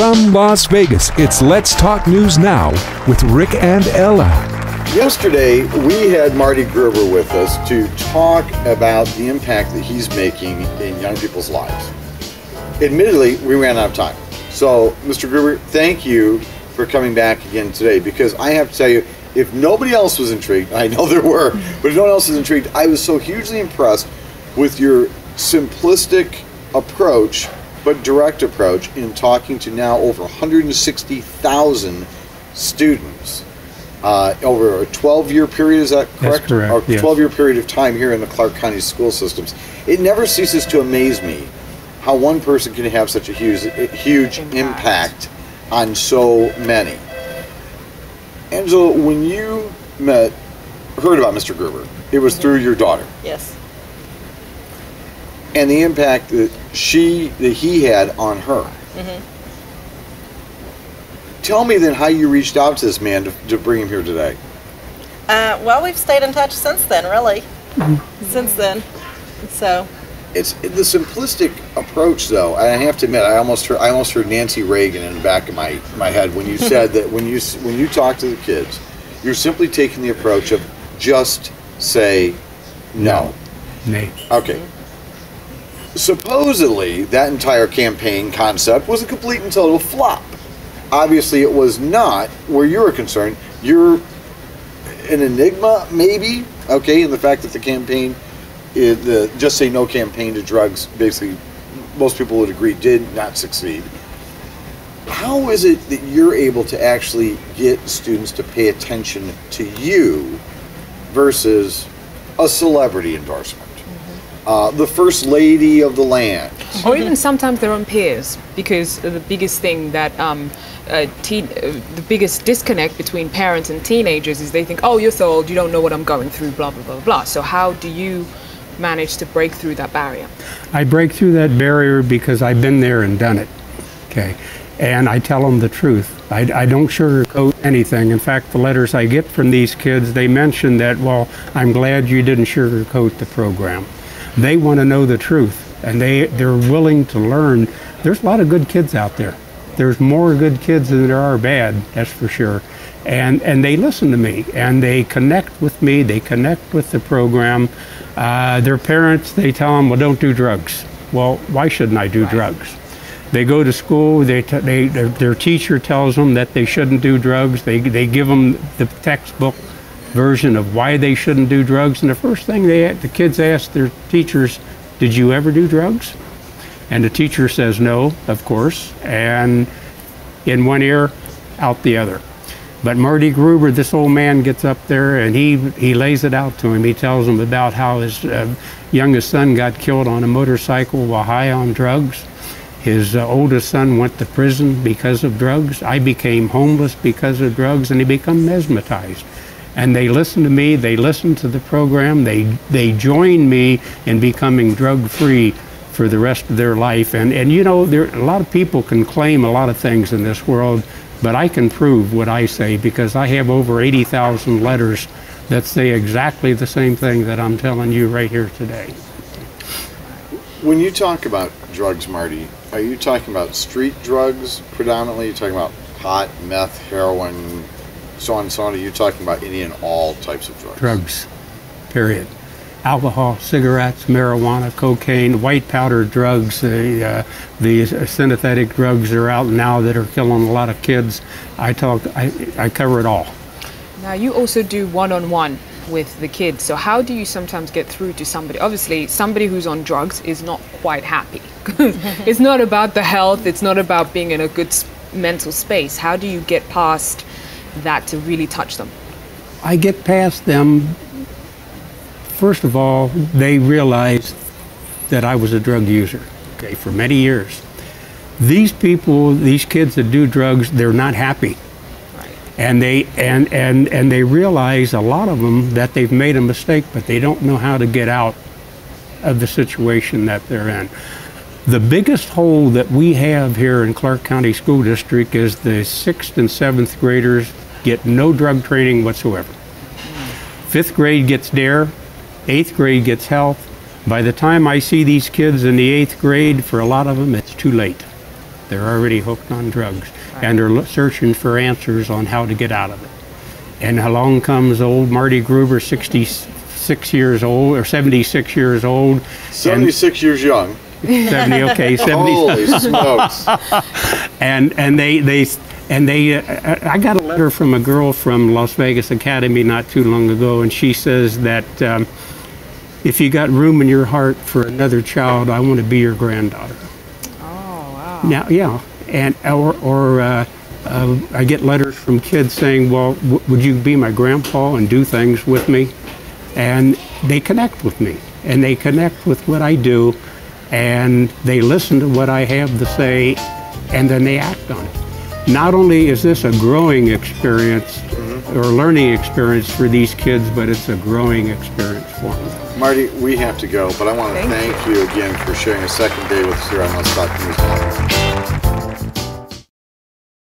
From Las Vegas, it's Let's Talk News Now with Rick and Ella. Yesterday, we had Marty Gruber with us to talk about the impact that he's making in young people's lives. Admittedly, we ran out of time. So, Mr. Gruber, thank you for coming back again today, because I have to tell you, if nobody else was intrigued, I know there were, but if no one else was intrigued, I was so hugely impressed with your simplistic approach, but direct approach in talking to now over 160,000 students over a 12-year period, is that correct? That's correct, Or yes. 12-year period of time here in the Clark County school systems. It never ceases to amaze me how one person can have such a huge impact on so many. Angela, when you heard about Mr. Gruber, it was through your daughter. Yes. And the impact that he had on her. Mm-hmm. Tell me then how you reached out to this man to bring him here today. Well, we've stayed in touch since then, really. Since then. So. It's the simplistic approach, though. I have to admit, I almost heard Nancy Reagan in the back of my head when you said that when you talk to the kids, you're simply taking the approach of just say no. Nay. Okay. Supposedly, that entire campaign concept was a complete and total flop. Obviously, it was not where you're concerned. You're an enigma, maybe, okay, in the fact that the campaign, the Just Say No campaign to drugs, basically, most people would agree, did not succeed. How is it that you're able to actually get students to pay attention to you versus a celebrity endorsement? The first lady of the land. Or even sometimes their own peers, because the biggest thing that, the biggest disconnect between parents and teenagers is they think, oh, you're so old, you don't know what I'm going through, blah, blah, blah, blah. So how do you manage to break through that barrier? I break through that barrier because I've been there and done it, okay? And I tell them the truth. I don't sugarcoat anything. In fact, the letters I get from these kids, they mention that, well, I'm glad you didn't sugarcoat the program. They want to know the truth, and they're willing to learn. There's a lot of good kids out there. There's more good kids than there are bad, that's for sure. And they listen to me, and they connect with me, they connect with the program. Their parents, they tell them, well, don't do drugs. Well, why shouldn't I do drugs? They go to school, their teacher tells them that they shouldn't do drugs. They give them the textbook version of why they shouldn't do drugs, and the first thing the kids ask their teachers, did you ever do drugs? And the teacher says no, of course, and in one ear, out the other. But Marty Gruber, this old man, gets up there and he lays it out to him. He tells him about how his youngest son got killed on a motorcycle while high on drugs. His oldest son went to prison because of drugs. I became homeless because of drugs, and he became mesmerized. And they listen to me, they listen to the program, they join me in becoming drug-free for the rest of their life. And you know, a lot of people can claim a lot of things in this world, but I can prove what I say because I have over 80,000 letters that say exactly the same thing that I'm telling you right here today. When you talk about drugs, Marty, are you talking about street drugs predominantly? Are you talking about pot, meth, heroin, so on and so on? Are you talking about any and all types of drugs? Drugs, period. Alcohol, cigarettes, marijuana, cocaine, white powder drugs, the synthetic drugs that are out now that are killing a lot of kids. I cover it all. Now you also do one-on-one with the kids. So how do you sometimes get through to somebody? Obviously, somebody who's on drugs is not quite happy. It's not about the health. It's not about being in a good mental space. How do you get past that to really touch them? I get past them. First of all, they realize that I was a drug user, okay, for many years. These people, these kids that do drugs, they're not happy. Right. And they realize, a lot of them, that they've made a mistake, but they don't know how to get out of the situation that they're in. The biggest hole that we have here in Clark County School District is the 6th and 7th graders get no drug training whatsoever. 5th grade gets DARE, 8th grade gets health. By the time I see these kids in the 8th grade, for a lot of them, it's too late. They're already hooked on drugs, and they're searching for answers on how to get out of it. And along comes old Marty Gruber, 66 years old, or 76 years old. 76 years young. 70, okay, 70. Holy smokes. And I got a letter from a girl from Las Vegas Academy not too long ago, and she says that if you got room in your heart for another child, I want to be your granddaughter. Oh, wow. Now, yeah, and I get letters from kids saying, well, would you be my grandpa and do things with me? And they connect with me, and they connect with what I do, and they listen to what I have to say, and then they act on it. Not only is this a growing experience or learning experience for these kids, but it's a growing experience for them. Marty, we have to go, but I want to thank you again for sharing a second day with us here on Let's Talk News Now.